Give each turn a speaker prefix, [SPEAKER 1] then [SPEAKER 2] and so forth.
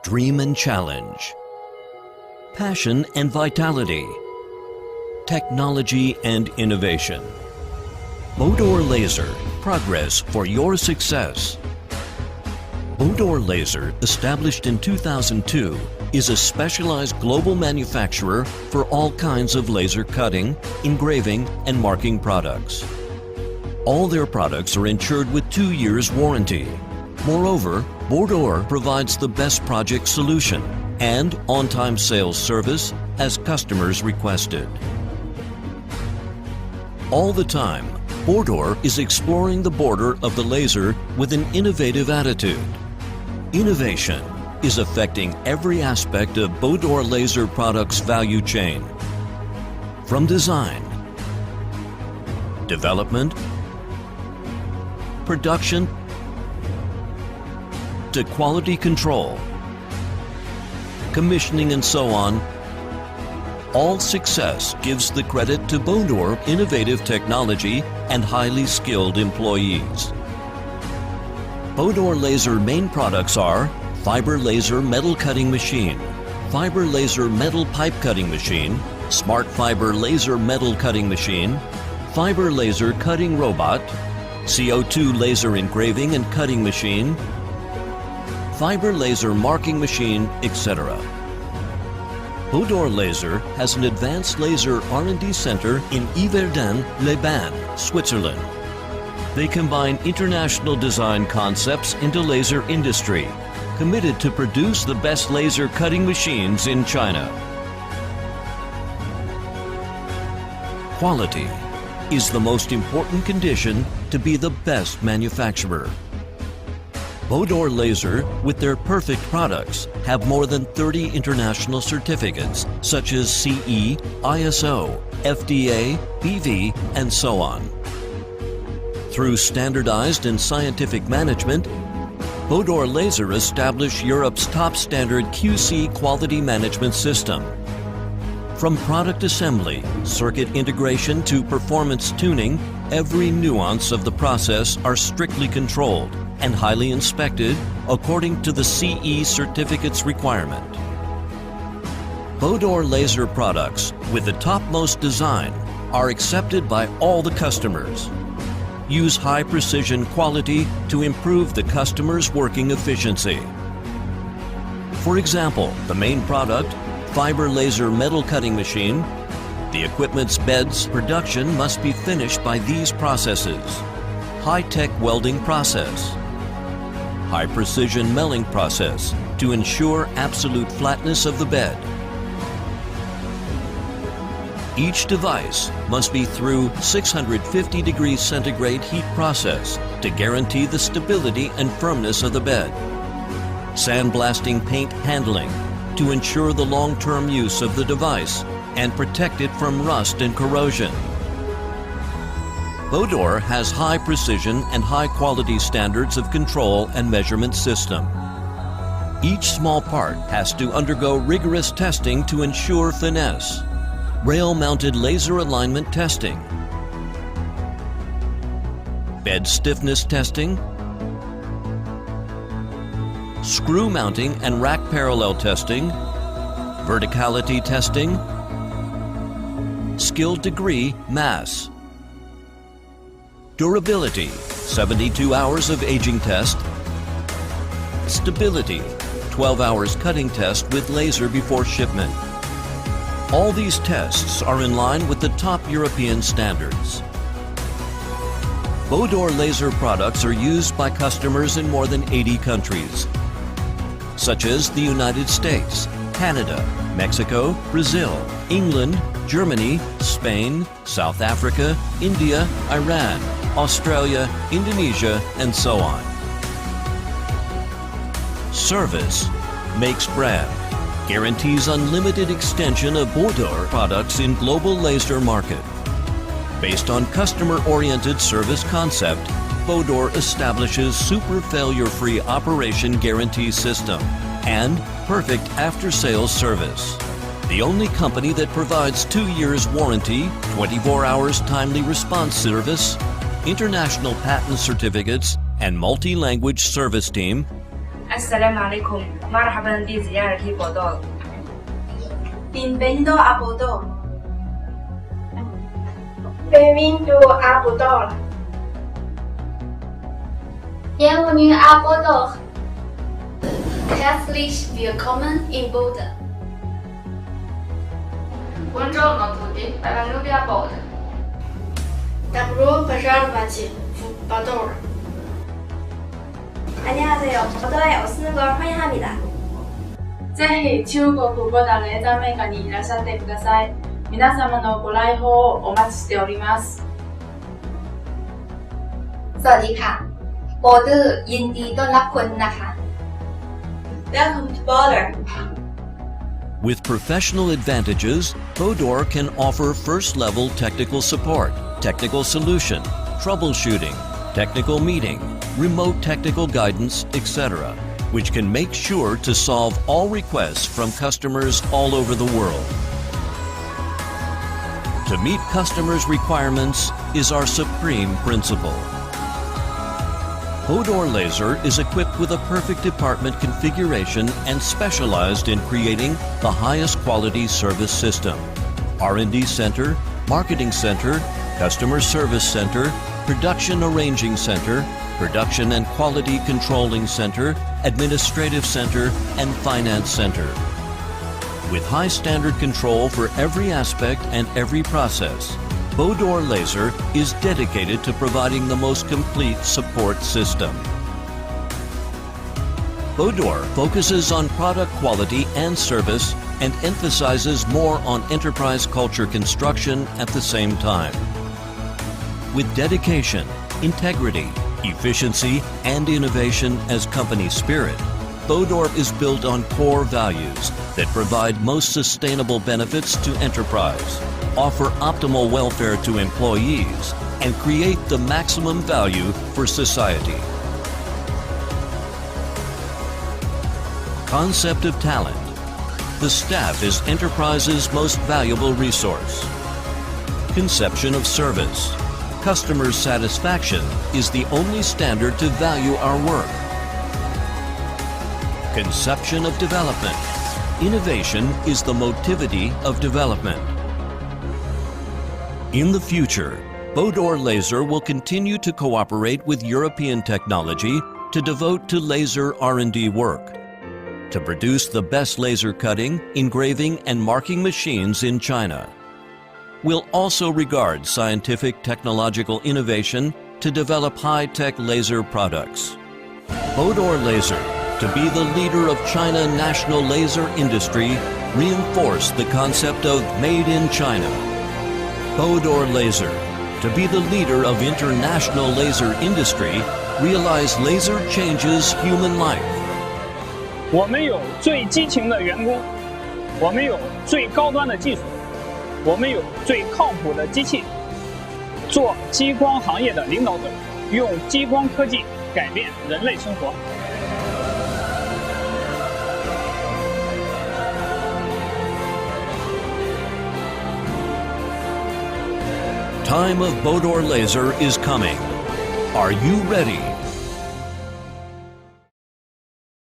[SPEAKER 1] dream and challenge, passion and vitality, technology and innovation. Bodor Laser, progress for your success. Bodor Laser, established in 2002, is a specialized global manufacturer for all kinds of laser cutting, engraving, and marking products. All their products are insured with 2 years warranty. Moreover, Bodor provides the best project solution and on-time sales service as customers requested. All the time, Bodor is exploring the border of the laser with an innovative attitude. Innovation is affecting every aspect of Bodor Laser products' value chain. From design, development, production, to quality control, commissioning, and so on, all success gives the credit to Bodor innovative technology and highly skilled employees. Bodor Laser main products are Fiber Laser Metal Cutting Machine, Fiber Laser Metal Pipe Cutting Machine, Smart Fiber Laser Metal Cutting Machine, Fiber Laser Cutting Robot, CO2 Laser Engraving and Cutting Machine, Fiber Laser Marking Machine, etc. Bodor Laser has an advanced laser R&D center in Yverdon-les-Bains, Switzerland. They combine international design concepts into laser industry, committed to produce the best laser cutting machines in China. Quality is the most important condition to be the best manufacturer. Bodor Laser, with their perfect products, have more than 30 international certificates such as CE, ISO, FDA, BV, and so on. Through standardized and scientific management, Bodor Laser established Europe's top standard QC quality management system. From product assembly, circuit integration to performance tuning, every nuance of the process are strictly controlled and highly inspected according to the CE certificate's requirement. Bodor Laser products with the topmost design are accepted by all the customers. Use high precision quality to improve the customer's working efficiency. For example, the main product, Fiber Laser Metal Cutting Machine, the equipment's beds production must be finished by these processes: high-tech welding process, high precision milling process to ensure absolute flatness of the bed. Each device must be through 650 degrees centigrade heat process to guarantee the stability and firmness of the bed. Sandblasting paint handling to ensure the long-term use of the device and protect it from rust and corrosion. Bodor has high precision and high quality standards of control and measurement system. Each small part has to undergo rigorous testing to ensure finesse. Rail-mounted laser alignment testing, bed stiffness testing, screw mounting and rack parallel testing, verticality testing, skill degree mass, durability, 72 hours of aging test, stability, 12 hours cutting test with laser before shipment. All these tests are in line with the top European standards. Bodor Laser products are used by customers in more than 80 countries, such as the United States, Canada, Mexico, Brazil, England, Germany, Spain, South Africa, India, Iran, Australia, Indonesia, and so on. Service makes brand. Guarantees unlimited extension of Bodor products in global laser market. Based on customer-oriented service concept, Bodor establishes super failure-free operation guarantee system and perfect after-sales service. The only company that provides 2 years warranty, 24 hours timely response service, international patent certificates, and multi-language service team
[SPEAKER 2] السلام عليكم مرحبا بزيارة بودور.
[SPEAKER 3] Bienvenido a Bodor.
[SPEAKER 4] Bem-vindo a Bodor.
[SPEAKER 5] Bienvenue à Bodor. Herzlich willkommen in Bodor.
[SPEAKER 2] Buongiorno a tutti, benvenuti a Bodor.
[SPEAKER 4] Добро пожаловать в Bodor.
[SPEAKER 3] 안녕하세요. 보더에 오시는 걸 환영합니다.
[SPEAKER 6] ぜひ中国ボダレーザーメーカーにいらっしゃってください。皆様のご来訪をお待ちしております。
[SPEAKER 5] สวัสดีค่ะโบเดอร์ยินดีต้อนรับคุณนะคะ
[SPEAKER 3] Welcome to Bodor.
[SPEAKER 1] With professional advantages, Bodor can offer first-level technical support, technical solution, troubleshooting, technical meeting, remote technical guidance, etc., which can make sure to solve all requests from customers all over the world. To meet customers' requirements is our supreme principle. Bodor Laser is equipped with a perfect department configuration and specialized in creating the highest quality service system. R&D Center, Marketing Center, Customer Service Center, Production Arranging Center, Production and Quality Controlling Center, Administrative Center, and Finance Center. With high standard control for every aspect and every process, Bodor Laser is dedicated to providing the most complete support system. Bodor focuses on product quality and service and emphasizes more on enterprise culture construction at the same time. With dedication, integrity, efficiency, and innovation as company spirit, Bodor is built on core values that provide most sustainable benefits to enterprise, offer optimal welfare to employees, and create the maximum value for society. Concept of talent. The staff is enterprise's most valuable resource. Conception of service. Customer satisfaction is the only standard to value our work. Conception of development. Innovation is the motivity of development. In the future, Bodor Laser will continue to cooperate with European technology to devote to laser R&D work, to produce the best laser cutting, engraving, and marking machines in China. We'll also regard scientific technological innovation to develop high-tech laser products. Bodor Laser, to be the leader of China national laser industry, reinforce the concept of Made in China. Bodor Laser, to be the leader of international laser industry, realize laser changes human life.
[SPEAKER 7] 我们有最激情的员工，我们有最高端的技术，我们有最靠谱的机器。做激光行业的领导者，用激光科技改变人类生活。
[SPEAKER 1] Time of Bodor Laser is coming. Are you ready?